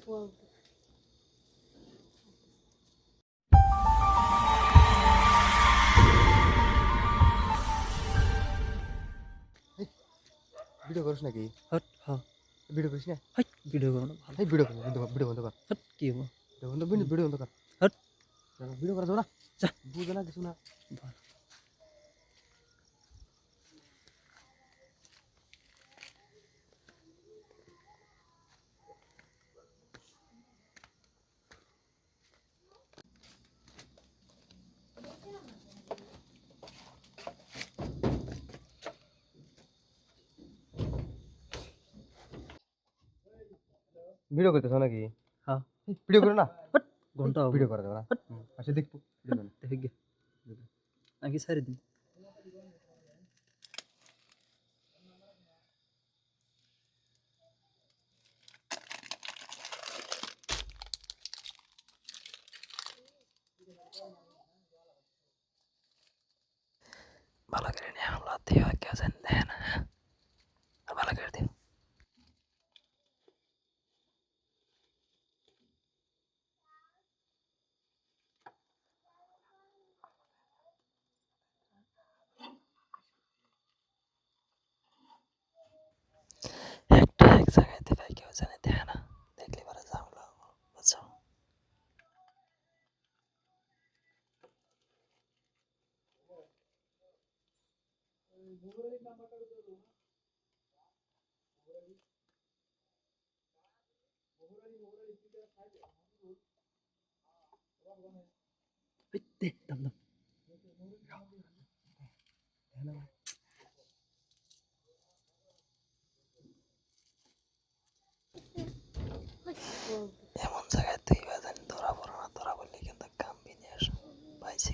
Wow. Video করিস নাকি? Hot হ্যাঁ ভিডিও করিস না? হট ভিডিও করো না ভালো এই ভিডিও কর, ভিডিও বন্ধ কর। হট কি হবো ভিডিও বন্ধ কর। হট ভিডিও করা যাবে না। যা বুঝে না কিছু না। ভালো। ভিডিও করতেছ নাকি? হ্যাঁ ভিডিও করে না। হট ঘন্টা ভিডিও করা যাবে না। হট আসে দেখবো। দেখে গে আগে সারি দিন ভালো করে নিয়ে হামলা দিয়ে কেউ জান দেয় না ভালো করে দিন একটা এক জায়গায় থেকে কেউ জানে দেয় না দেখলে পরে ঝামেলা হবো বুঝছো দে দাম দাম Wow. এমন জায়গায় তুই বাজান ধরা পড়ো না ধরা পড়লে কিন্তু কাম বিনিয়োগ পাইছি